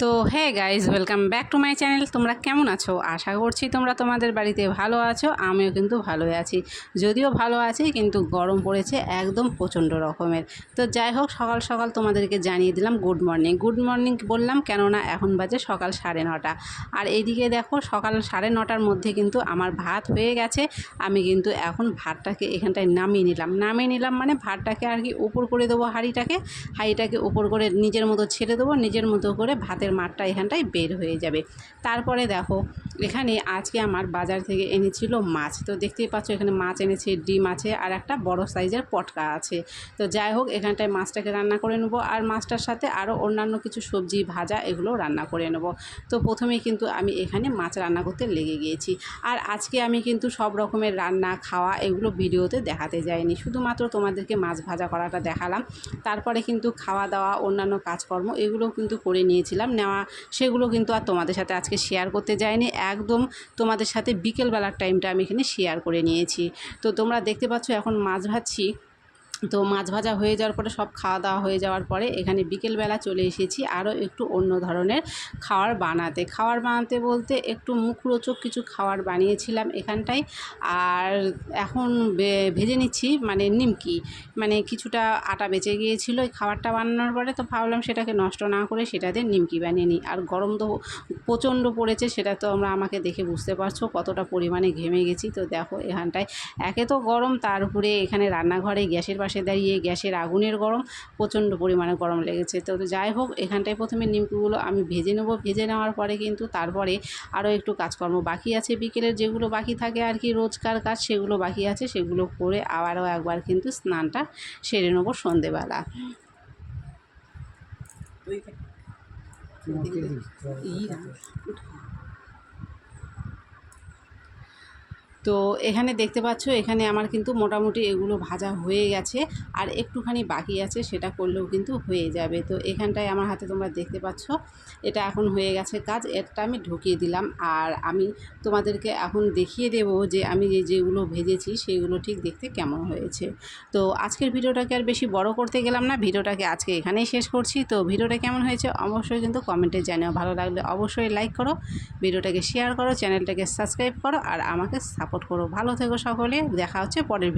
তো hey guys, welcome back to my channel. তোমরা কেমন আছো? আশা করছি তোমরা তোমাদের বাড়িতে ভালো আছো। আমিও কিন্তু ভালোই আছি, যদিও ভালো আছি কিন্তু গরম পড়েছে একদম প্রচণ্ড রকমের। তো যাই হোক, সকাল সকাল তোমাদেরকে জানিয়ে দিলাম গুড মর্নিং। গুড মর্নিং বললাম কেননা এখন বাজে সকাল 9:30, আর এইদিকে দেখো সকাল 9:30টার মধ্যে কিন্তু আমার ভাত হয়ে গেছে। আমি কিন্তু এখন ভাতটাকে এখানটায় নামিয়ে নিলাম মানে ভাতটাকে আর কি উপর করে দেবো, হাঁড়িটাকে উপর করে নিজের মতো ছেড়ে দেবো, নিজের মতো করে ভাতের মাঠটা এখানটায় বের হয়ে যাবে। তারপরে দেখো এখানে আজকে আমার বাজার থেকে এনেছিল মাছ। তো দেখতেই পাচ্ছ এখানে মাছ এনেছে, ডিম আছে আর একটা বড় সাইজের পটকা আছে। তো যাই হোক, এখানটায় মাছটাকে রান্না করে নেবো, আর মাছটার সাথে আরও অন্যান্য কিছু সবজি ভাজা এগুলো রান্না করে নেব। তো প্রথমেই কিন্তু আমি এখানে মাছ রান্না করতে লেগে গিয়েছি। আর আজকে আমি কিন্তু সব রকমের রান্না খাওয়া এগুলো ভিডিওতে দেখাতে যাইনি, শুধুমাত্র তোমাদেরকে মাছ ভাজা করাটা দেখালাম। তারপরে কিন্তু খাওয়া দাওয়া অন্যান্য কাজকর্ম এগুলো কিন্তু করে নিয়েছিলাম, সেগুলো কিন্তু আর তোমাদের সাথে আজকে শেয়ার করতে যাইনি। একদম তোমাদের সাথে বিকেলবেলার টাইমটা আমি এখানে শেয়ার করে নিয়েছি। তো তোমরা দেখতে পাচ্ছ এখন মাছ ভাজছি। তো মাছ ভাজা হয়ে যাওয়ার পরে, সব খাওয়া দাওয়া হয়ে যাওয়ার পরে এখানে বিকেলবেলা চলে এসেছি আরও একটু অন্য ধরনের খাবার বানাতে বলতে একটু মুখরোচক কিছু খাবার বানিয়েছিলাম এখানটায়। আর এখন ভেজে নিচ্ছি মানে নিমকি, মানে কিছুটা আটা বেঁচে গিয়েছিলো এই খাবারটা বানানোর পরে, তো ভাবলাম সেটাকে নষ্ট না করে সেটা দিয়ে নিমকি বানিয়ে নিই। আর গরম তো প্রচণ্ড পড়েছে, সেটা তো আমাকে দেখে বুঝতে পারছো কতটা পরিমাণে ঘেমে গেছি। তো দেখো এখানটায় একে তো গরম, তার উপরে এখানে রান্নাঘরে গ্যাসের পাশে দাঁড়িয়ে গ্যাসের আগুনের গরম, প্রচণ্ড পরিমাণে গরম লেগেছে। তো যাই হোক, এখানটায় প্রথমে নিমকিগুলো আমি ভেজে নেব। ভেজে নেওয়ার পরে কিন্তু তারপরে আরও একটু কাজকর্ম বাকি আছে, বিকেলের যেগুলো বাকি থাকে আর কি রোজকার কাজ, সেগুলো বাকি আছে, সেগুলো করে আবারও একবার কিন্তু স্নানটা সেরে নেবো সন্ধেবেলা। তো এখানে দেখতে পাচ্ছ এখানে আমার কিন্তু মোটামুটি এগুলো ভাজা হয়ে গেছে, আর একটুখানি বাকি আছে, সেটা করলেও কিন্তু হয়ে যাবে। তো এখানটায় আমার হাতে তোমরা দেখতে পাচ্ছ এটা এখন হয়ে গেছে কাজ, এটা আমি ঢুকিয়ে দিলাম। আর আমি তোমাদেরকে এখন দেখিয়ে দেব যে আমি যেগুলো ভেজেছি সেগুলো ঠিক দেখতে কেমন হয়েছে। তো আজকের ভিডিওটাকে আর বেশি বড় করতে গেলাম না, ভিডিওটাকে আজকে এখানেই শেষ করছি। তো ভিডিওটা কেমন হয়েছে অবশ্যই কিন্তু কমেন্টে জানাও, ভালো লাগলে অবশ্যই লাইক করো, ভিডিওটাকে শেয়ার করো, চ্যানেলটাকে সাবস্ক্রাইব করো, আর আমাকে সাপোর্ট করো। ভালো থেকো সকলে, দেখা হচ্ছে পরের ভিডিও।